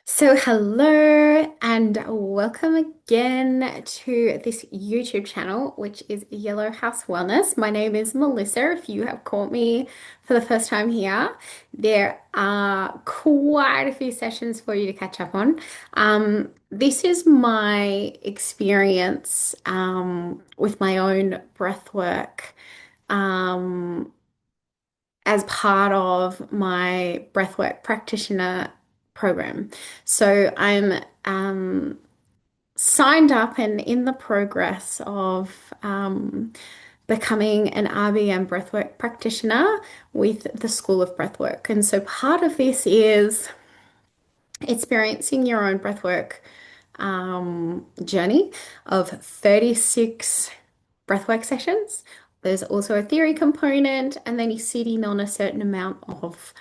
Hello and welcome again to this YouTube channel, which is Yellow House Wellness. My name is Melissa. If you have caught me for the first time here, there are quite a few sessions for you to catch up on. This is my experience with my own breath work. Um, as part of my breathwork practitioner program. So I'm signed up and in the progress of becoming an RBM breathwork practitioner with the School of Breathwork. And so part of this is experiencing your own breathwork journey of 36 breathwork sessions. There's also a theory component, and then you're sitting on a certain amount of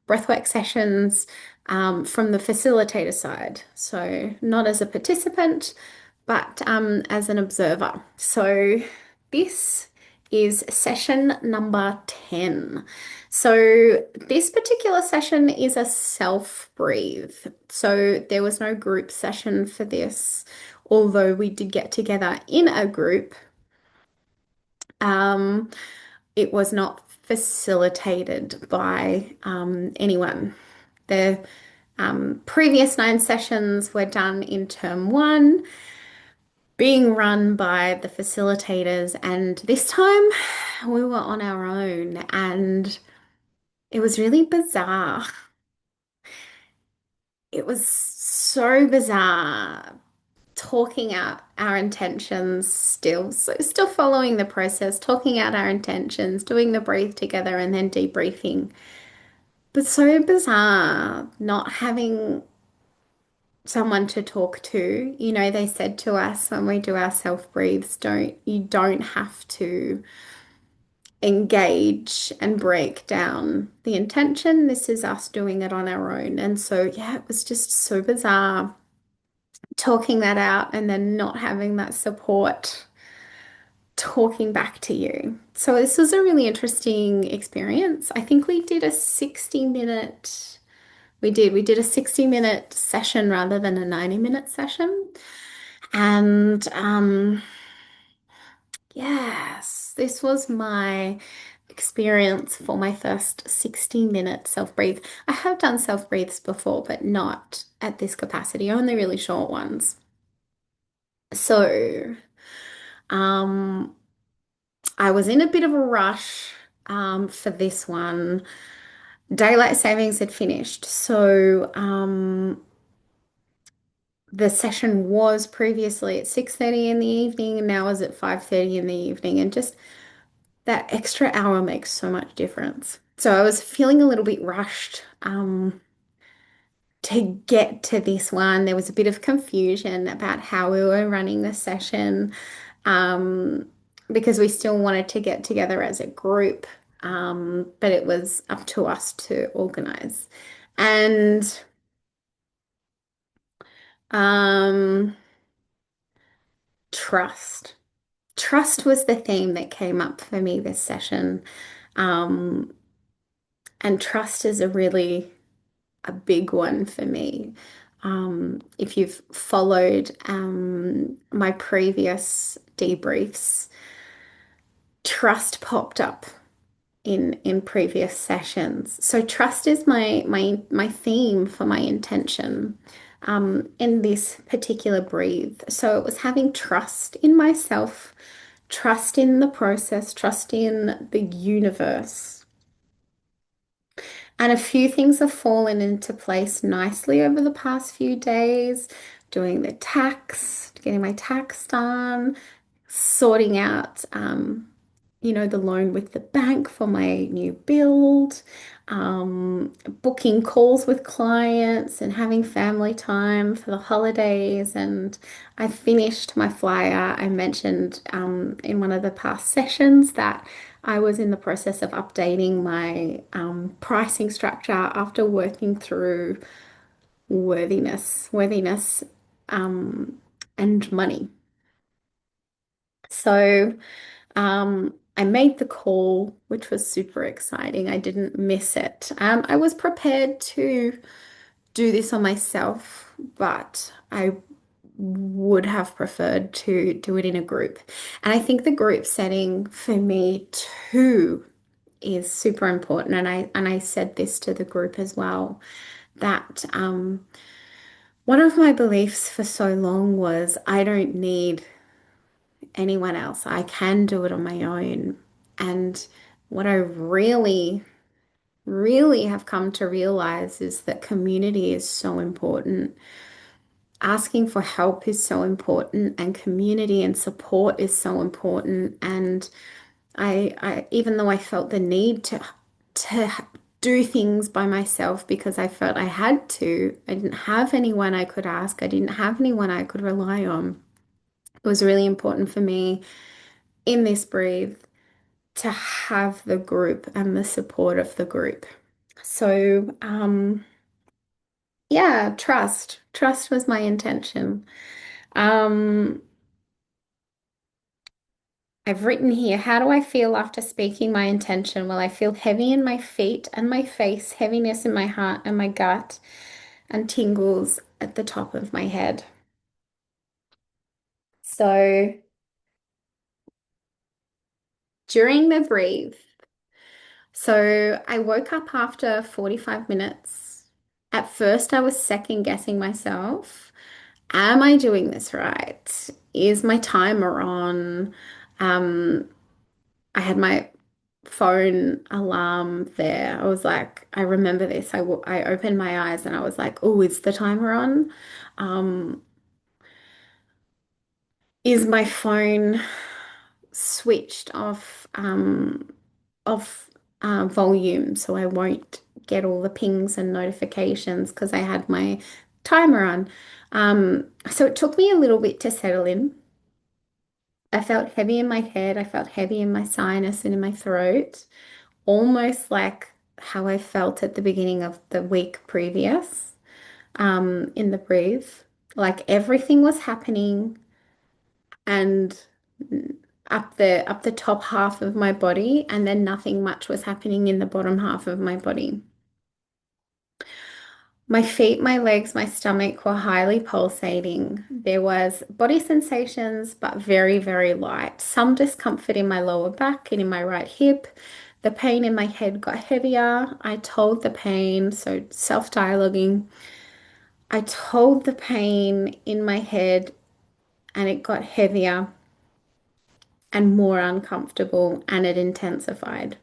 breathwork sessions from the facilitator side. So, not as a participant, but as an observer. So, this is session number 10. So, this particular session is a self breathe. So, there was no group session for this, although we did get together in a group. Um, it was not facilitated by anyone. The previous 9 sessions were done in term one, being run by the facilitators, and this time we were on our own, and it was really bizarre. It was so bizarre talking out our intentions still. So still following the process, talking out our intentions, doing the breathe together and then debriefing. But so bizarre not having someone to talk to. You know, they said to us when we do our self breathes, you don't have to engage and break down the intention. This is us doing it on our own. And so, yeah, it was just so bizarre talking that out and then not having that support talking back to you. So this was a really interesting experience. I think we did a 60-minute, we did a 60-minute session rather than a 90-minute session. And yes, this was my experience for my first 60-minute self-breathe. I have done self-breathes before, but not at this capacity, only really short ones. So, um, I was in a bit of a rush for this one. Daylight savings had finished, so the session was previously at 6:30 in the evening, and now is at 5:30 in the evening, and just that extra hour makes so much difference. So I was feeling a little bit rushed to get to this one. There was a bit of confusion about how we were running the session. um, because we still wanted to get together as a group, but it was up to us to organize. And um, trust. Trust was the theme that came up for me this session. Um, and trust is a big one for me. If you've followed my previous debriefs, trust popped up in previous sessions. So trust is my theme for my intention in this particular breathe. So it was having trust in myself, trust in the process, trust in the universe. And a few things have fallen into place nicely over the past few days, doing the tax, getting my tax done, sorting out the loan with the bank for my new build, booking calls with clients and having family time for the holidays. And I finished my flyer. I mentioned in one of the past sessions that I was in the process of updating my pricing structure after working through worthiness, um, and money. So, I made the call, which was super exciting. I didn't miss it. I was prepared to do this on myself, but I would have preferred to do it in a group. And I think the group setting for me too is super important. And I said this to the group as well, that one of my beliefs for so long was I don't need anyone else. I can do it on my own. And what I really have come to realize is that community is so important. Asking for help is so important, and community and support is so important. And even though I felt the need to do things by myself because I felt I had to, I didn't have anyone I could ask. I didn't have anyone I could rely on. It was really important for me in this breathe to have the group and the support of the group. So, yeah, trust. Trust was my intention. Um, I've written here, how do I feel after speaking my intention? Well, I feel heavy in my feet and my face, heaviness in my heart and my gut, and tingles at the top of my head. So during the breathe, so I woke up after 45 minutes. At first, I was second guessing myself. Am I doing this right? Is my timer on? Um, I had my phone alarm there. I was like, I remember this. I opened my eyes and I was like, oh, is the timer on? Um, is my phone switched off volume so I won't get all the pings and notifications because I had my timer on. So it took me a little bit to settle in. I felt heavy in my head. I felt heavy in my sinus and in my throat, almost like how I felt at the beginning of the week previous, in the breathe. Like everything was happening and up the top half of my body, and then nothing much was happening in the bottom half of my body. My feet, my legs, my stomach were highly pulsating. There was body sensations, but very, very light. Some discomfort in my lower back and in my right hip. The pain in my head got heavier. I told the pain, so self-dialoguing. I told the pain in my head and it got heavier and more uncomfortable and it intensified.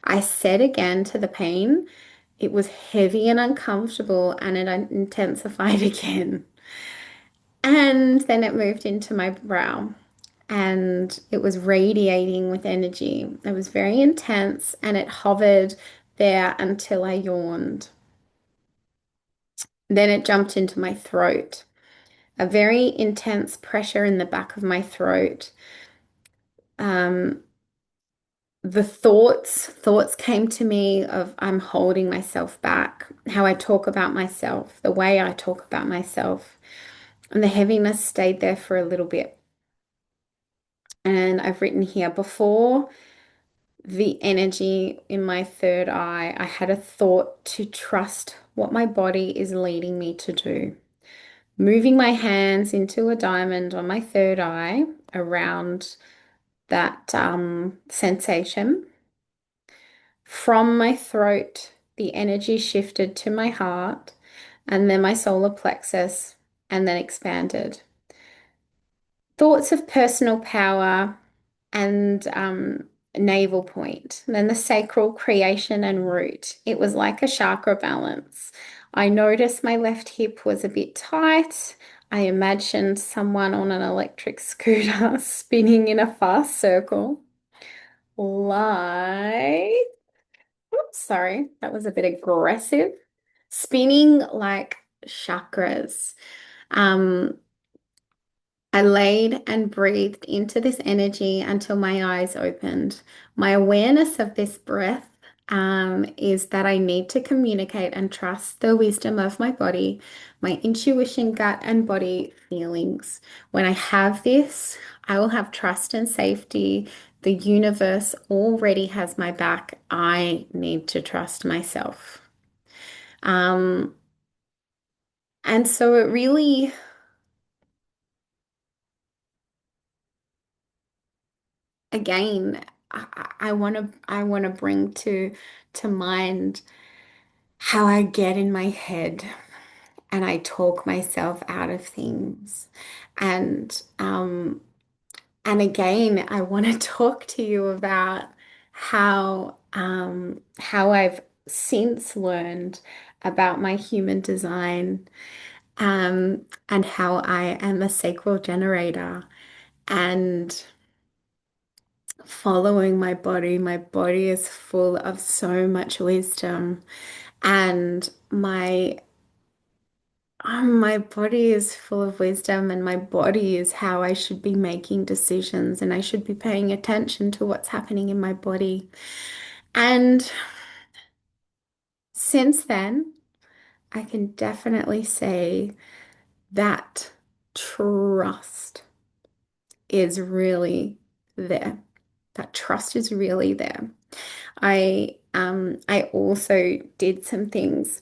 I said again to the pain, it was heavy and uncomfortable and it intensified again. And then it moved into my brow and it was radiating with energy. It was very intense and it hovered there until I yawned. Then it jumped into my throat, a very intense pressure in the back of my throat. Um, the thoughts came to me of I'm holding myself back, how I talk about myself, the way I talk about myself, and the heaviness stayed there for a little bit. And I've written here before the energy in my third eye, I had a thought to trust what my body is leading me to do. Moving my hands into a diamond on my third eye around that sensation. From my throat, the energy shifted to my heart and then my solar plexus and then expanded. Thoughts of personal power and navel point, and then the sacral creation and root. It was like a chakra balance. I noticed my left hip was a bit tight. I imagined someone on an electric scooter spinning in a fast circle, like, oops, sorry, that was a bit aggressive. Spinning like chakras. Um, I laid and breathed into this energy until my eyes opened. My awareness of this breath is that I need to communicate and trust the wisdom of my body, my intuition, gut, and body feelings. When I have this, I will have trust and safety. The universe already has my back. I need to trust myself. Um, And so it really, again, I want to bring to mind how I get in my head and I talk myself out of things. And and again, I want to talk to you about how I've since learned about my human design, and how I am a sacral generator, and following my body. My body is full of so much wisdom, and my body is full of wisdom, and my body is how I should be making decisions, and I should be paying attention to what's happening in my body. And since then, I can definitely say that trust is really there. That trust is really there. I also did some things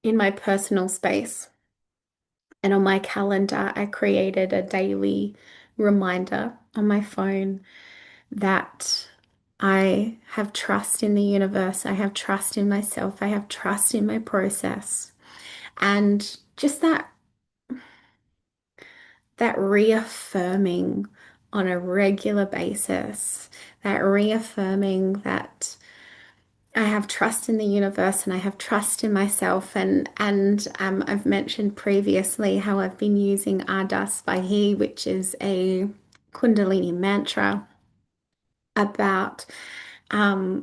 in my personal space, and on my calendar, I created a daily reminder on my phone that I have trust in the universe, I have trust in myself, I have trust in my process. And just that reaffirming on a regular basis, that reaffirming that I have trust in the universe and I have trust in myself. And I've mentioned previously how I've been using Ardas by He, which is a Kundalini mantra about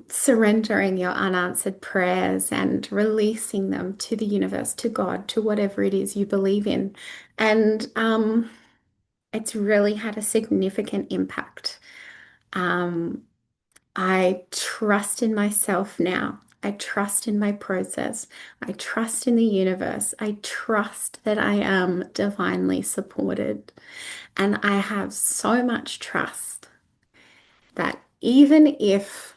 surrendering your unanswered prayers and releasing them to the universe, to God, to whatever it is you believe in. And it's really had a significant impact. Um, I trust in myself now. I trust in my process. I trust in the universe. I trust that I am divinely supported. And I have so much trust that even if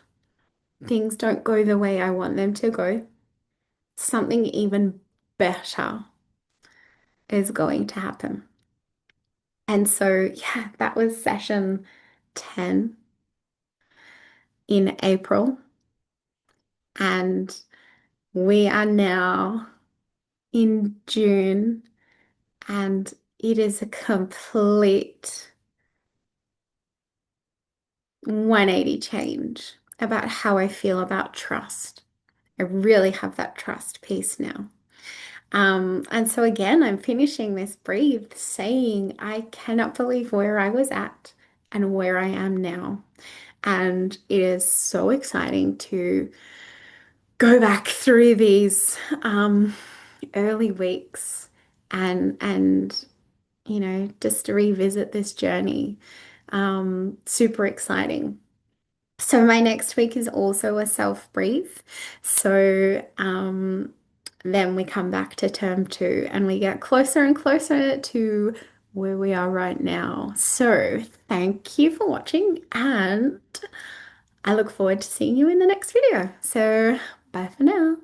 things don't go the way I want them to go, something even better is going to happen. And so, yeah, that was session 10 in April. And we are now in June, and it is a complete 180 change about how I feel about trust. I really have that trust piece now. And so again, I'm finishing this breathe saying, I cannot believe where I was at and where I am now. And it is so exciting to go back through these early weeks and just to revisit this journey. Super exciting. So my next week is also a self breathe. So then we come back to term 2 and we get closer and closer to where we are right now. So thank you for watching, and I look forward to seeing you in the next video. So bye for now.